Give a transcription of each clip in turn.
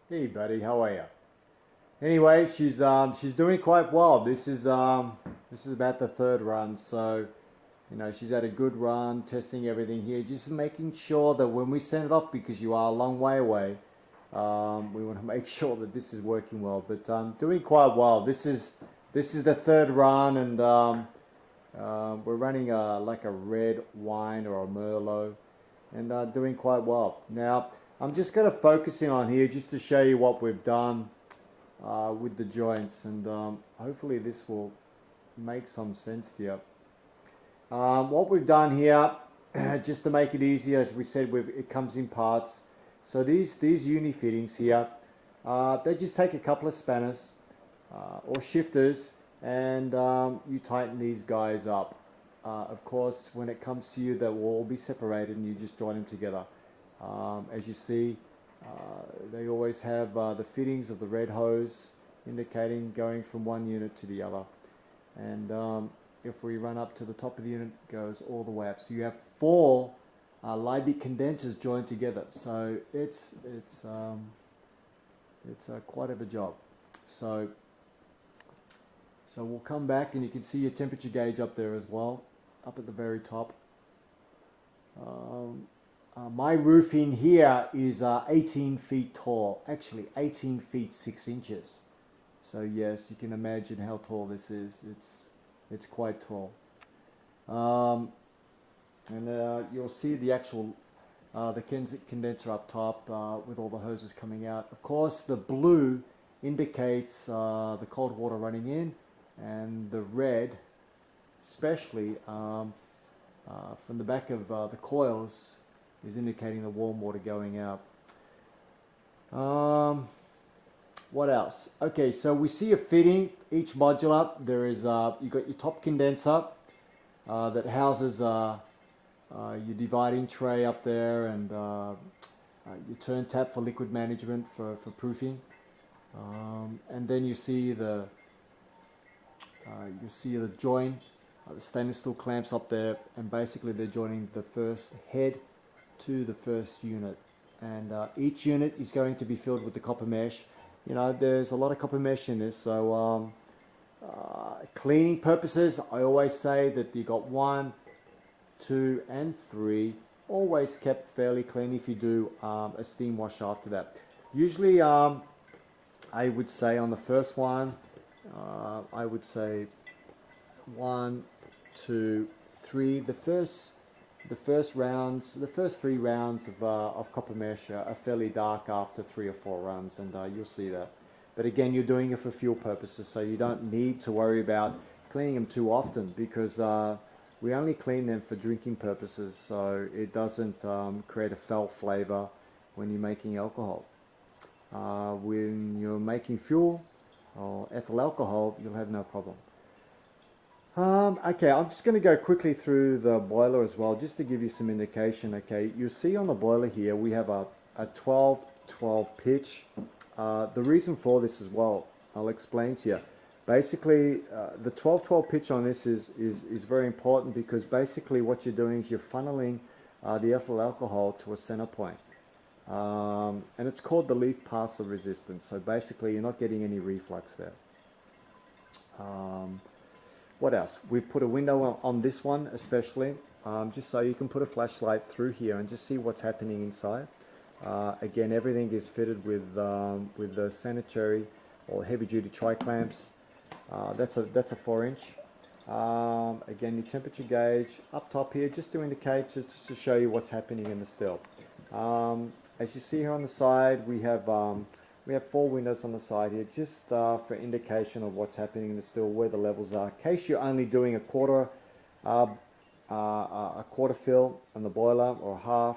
Hey buddy, how are you? Anyway, she's doing quite well. This is about the third run, so she's had a good run, testing everything here, just making sure that when we send it off, because you are a long way away, we want to make sure that this is working well. But doing quite well. This is the third run, and we're running like a red wine or a Merlot, and doing quite well. Now, I'm just going to focus in on here just to show you what we've done with the joints, and hopefully this will make some sense to you. What we've done here, just to make it easier, as we said, it comes in parts. So these uni fittings here, they just take a couple of spanners or shifters, and you tighten these guys up. Of course, when it comes to you, they will all be separated, and you just join them together. As you see, they always have the fittings of the red hose indicating going from one unit to the other. And if we run up to the top of the unit, it goes all the way up. So you have four Liebig condensers joined together. So it's quite of a job. So we'll come back, and you can see your temperature gauge up there as well, up at the very top. My roof in here is 18 feet tall, actually 18 feet 6 inches. So yes, you can imagine how tall this is. It's quite tall. And you'll see the actual the condenser up top with all the hoses coming out. Of course, the blue indicates the cold water running in, and the red, especially from the back of the coils, is indicating the warm water going out. What else? Okay, so we see a fitting. Each modular, there is you got your top condenser that houses your dividing tray up there, and your turn tap for liquid management for proofing, and then you see the join, the stainless steel clamps up there, and basically they're joining the first head to the first unit, and each unit is going to be filled with the copper mesh. There's a lot of copper mesh in this, so cleaning purposes, I always say that you got 1, 2 and 3 always kept fairly clean. If you do a steam wash after that, usually I would say on the first one, I would say 1, 2, 3. The first 3 rounds of copper mesh are fairly dark after 3 or 4 runs, and you'll see that. But again, you're doing it for fuel purposes, so you don't need to worry about cleaning them too often, because we only clean them for drinking purposes, so it doesn't create a foul flavor when you're making alcohol. When you're making fuel or ethyl alcohol, you'll have no problem. Okay, I'm just going to go quickly through the boiler as well, just to give you some indication. Okay, you see on the boiler here we have a 12-12 pitch. The reason for this as well, I'll explain to you. Basically, the 12-12 pitch on this is very important, because basically what you're doing is you're funneling the ethyl alcohol to a center point. And it's called the leaf parcel resistance. So basically you're not getting any reflux there. What else? We've put a window on this one especially, just so you can put a flashlight through here and just see what's happening inside. Again, everything is fitted with the sanitary or heavy-duty tri-clamps. That's a 4-inch. Again, your temperature gauge up top here, just to indicate, just to show you what's happening in the still. As you see here on the side, we have 4 windows on the side here, just for indication of what's happening in the still, where the levels are. In case you're only doing a quarter fill on the boiler, or half,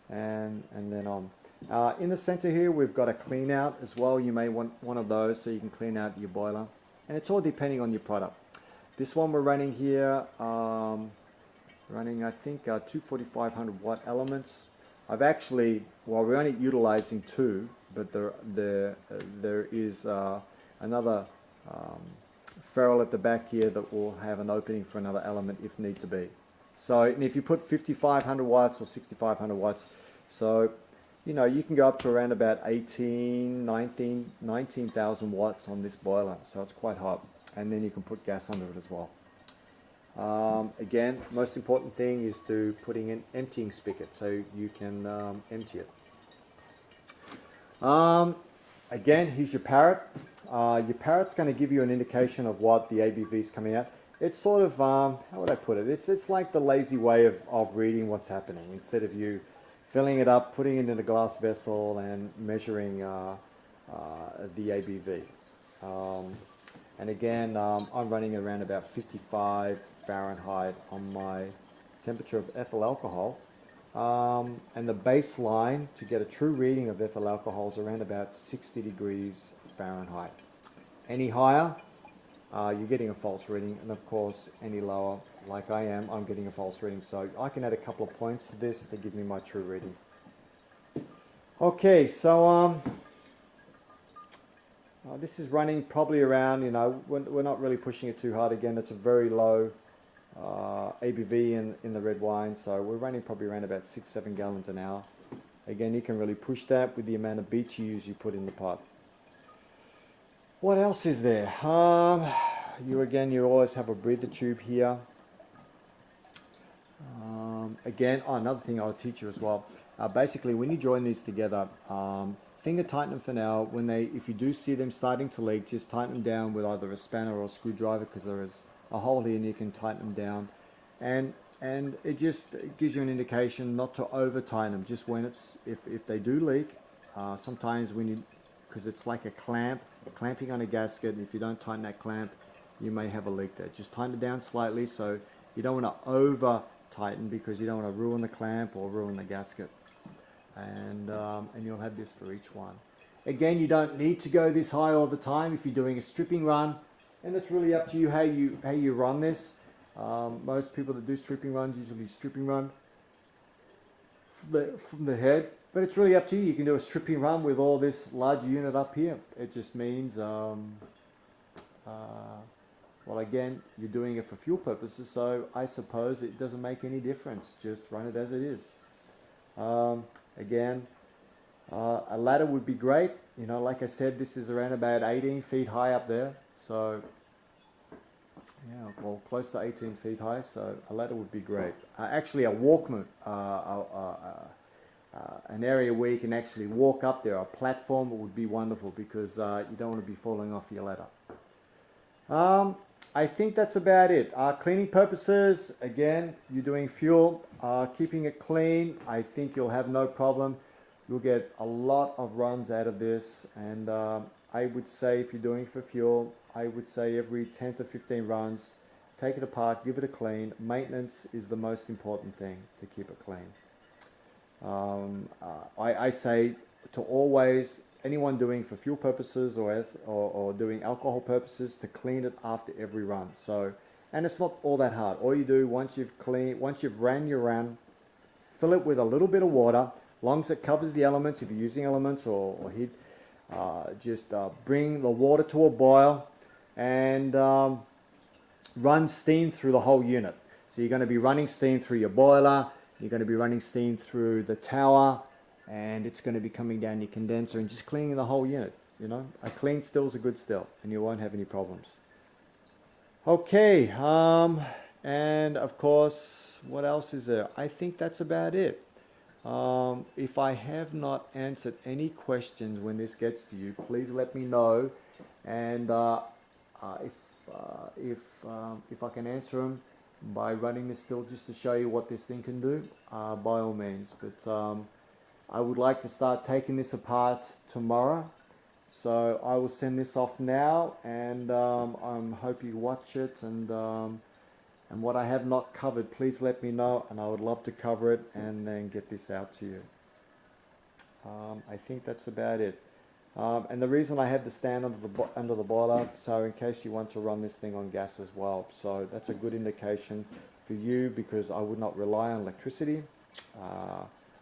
and then on. In the center here, we've got a clean out as well. You may want one of those so you can clean out your boiler, and it's all depending on your product. This one we're running here, running I think 2 4500 watt elements. I've actually, well, we're only utilizing 2, but there is another ferrule at the back here that will have an opening for another element if need to be. So, and if you put 5500 watts or 6500 watts, so you know, you can go up to around about 18, 19, 19,000 watts on this boiler, so it's quite hot. And then you can put gas under it as well. Again, most important thing is to putting an emptying spigot so you can empty it. Again, here's your parrot. Your parrot's going to give you an indication of what the ABV is coming out. It's sort of, how would I put it? It's like the lazy way of reading what's happening. Instead of you filling it up, putting it in a glass vessel and measuring the ABV. And again, I'm running around about 55 Fahrenheit on my temperature of ethyl alcohol. And the baseline to get a true reading of ethyl alcohol is around about 60 degrees Fahrenheit. Any higher, you're getting a false reading, and of course any lower, like I am, I'm getting a false reading. So I can add a couple of points to this to give me my true reading. Okay, so this is running probably around, you know, we're not really pushing it too hard. Again, it's a very low ABV in the red wine, so we're running probably around about 6-7 gallons an hour. Again, you can really push that with the amount of beet you put in the pot. What else is there? You always have a breather tube here. Again, another thing I'll teach you as well. Basically, when you join these together, finger tighten them for now. If you do see them starting to leak, just tighten them down with either a spanner or a screwdriver, because there is a hole here and you can tighten them down. And it just gives you an indication not to over tighten them. Just when if they do leak, sometimes because it's like a clamping on a gasket. If you don't tighten that clamp, you may have a leak there. Just tighten it down slightly, so you don't want to over tighten, because you don't want to ruin the clamp or ruin the gasket. And you'll have this for each one. Again, you don't need to go this high all the time if you're doing a stripping run, and it's really up to you how you run this. Most people that do stripping runs usually stripping run from the head, but it's really up to you. You can do a stripping run with all this larger unit up here. It just means, well, again, you're doing it for fuel purposes, so I suppose it doesn't make any difference. Just run it as it is. Again, a ladder would be great. You know, like I said, this is around about 18 feet high up there, so yeah, well, close to 18 feet high, so a ladder would be great. Actually, a walkman, an area where you can actually walk up there, a platform, would be wonderful, because you don't want to be falling off your ladder. I think that's about it. Cleaning purposes, again, you're doing fuel, keeping it clean, I think you'll have no problem. You'll get a lot of runs out of this, and I would say if you're doing it for fuel, I would say every 10 to 15 runs, take it apart, give it a clean. Maintenance is the most important thing to keep it clean. I say to always, anyone doing for fuel purposes or doing alcohol purposes, to clean it after every run. So, and it's not all that hard. All you do once you've ran your run, fill it with a little bit of water, as long as it covers the elements. If you're using elements or heat, just bring the water to a boil and run steam through the whole unit. So you're going to be running steam through your boiler, you're going to be running steam through the tower, and it's going to be coming down your condenser and just cleaning the whole unit. You know, a clean still is a good still, and you won't have any problems. Okay, and of course, what else is there? I think that's about it. If I have not answered any questions when this gets to you, please let me know, and if I can answer them by running this still just to show you what this thing can do, by all means. But I would like to start taking this apart tomorrow, so I will send this off now, and I hope you watch it, and what I have not covered, please let me know, and I would love to cover it and then get this out to you. I think that's about it. And the reason I have the stand under the boiler, so in case you want to run this thing on gas as well. So that's a good indication for you, because I would not rely on electricity.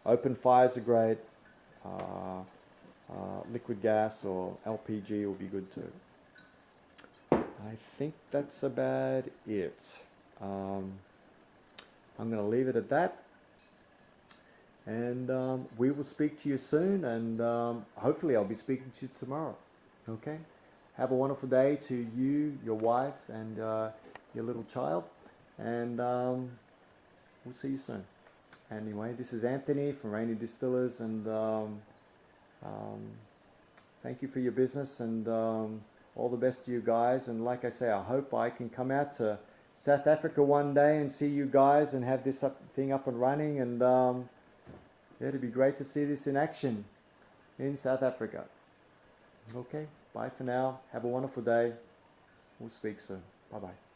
Open fires are great. Liquid gas or LPG will be good too. I think that's about it. I'm going to leave it at that. And we will speak to you soon, and hopefully I'll be speaking to you tomorrow. Okay? Have a wonderful day to you, your wife, and your little child. And we'll see you soon. Anyway, this is Anthony from Rainy Distillers, and thank you for your business, and all the best to you guys. And like I say, I hope I can come out to South Africa one day and see you guys and have this thing up and running. And yeah, it'd be great to see this in action in South Africa. Okay, bye for now. Have a wonderful day. We'll speak soon. Bye-bye.